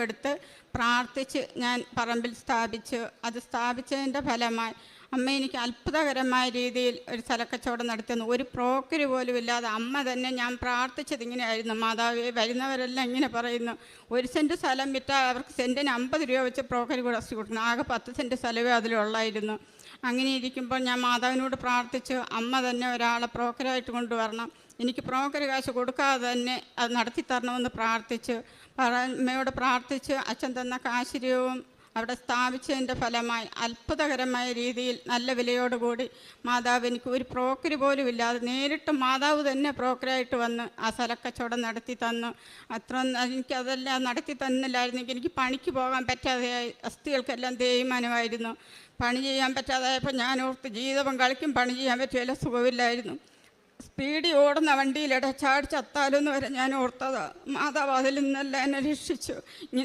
എടുത്ത് പ്രാർത്ഥിച്ച് ഞാൻ പറമ്പിൽ സ്ഥാപിച്ചു. അത് സ്ഥാപിച്ചതിൻ്റെ ഫലമായി അമ്മ എനിക്ക് അത്ഭുതകരമായ രീതിയിൽ ഒരു സ്ഥലക്കച്ചവടം നടത്തുന്നു. ഒരു ബ്രോക്കർ പോലും ഇല്ലാതെ അമ്മ തന്നെ. ഞാൻ പ്രാർത്ഥിച്ചത് ഇങ്ങനെയായിരുന്നു: മാതാവേ, വരുന്നവരെല്ലാം ഇങ്ങനെ പറയുന്നു, 1 സെൻറ്റ് സ്ഥലം വിറ്റാൽ അവർക്ക് സെൻറ്റിന് 50 രൂപ വെച്ച് ബ്രോക്കർ കുറച്ച് കൊടുക്കണം. ആകെ 10 സെൻറ്റ് സ്ഥലമേ അതിലുള്ളായിരുന്നു. അങ്ങനെ ഇരിക്കുമ്പോൾ ഞാൻ മാതാവിനോട് പ്രാർത്ഥിച്ചു, അമ്മ തന്നെ ഒരാളെ ബ്രോക്കറായിട്ട് കൊണ്ടുവരണം, എനിക്ക് ബ്രോക്കർ കാശ് കൊടുക്കാതെ തന്നെ അത് നടത്തി തരണമെന്ന് പ്രാർത്ഥിച്ചു. അമ്മയോട് പ്രാർത്ഥിച്ച് അച്ഛൻ തന്ന കാശിര്യവും അവിടെ സ്ഥാപിച്ചതിൻ്റെ ഫലമായി അത്ഭുതകരമായ രീതിയിൽ നല്ല വിലയോടുകൂടി മാതാവ് എനിക്ക് ഒരു ബ്രോക്കർ പോലും ഇല്ലാതെ നേരിട്ട് മാതാവ് തന്നെ ബ്രോക്കറായിട്ട് വന്ന് ആ സ്ഥലക്കച്ചവടം നടത്തി തന്നു. എനിക്കതെല്ലാം നടത്തി തന്നില്ലായിരുന്നെങ്കിൽ എനിക്ക് പണിക്ക് പോകാൻ പറ്റാതെയായി. അസ്ഥികൾക്കെല്ലാം തേയ്മാനമായിരുന്നു. പണി ചെയ്യാൻ പറ്റാതായപ്പോൾ ഞാൻ ഓർത്ത് ജീവിതം കളിക്കും, പണി ചെയ്യാൻ പറ്റിയ സുഖമില്ലായിരുന്നു. സ്പീഡിൽ ഓടുന്ന വണ്ടിയിലിടെ ചാടി ചത്താലോന്ന് വരെ ഞാൻ ഓർത്തതാണ്. മാതാവ് അതിൽ നിന്നെല്ലാം എന്നെ രക്ഷിച്ചു.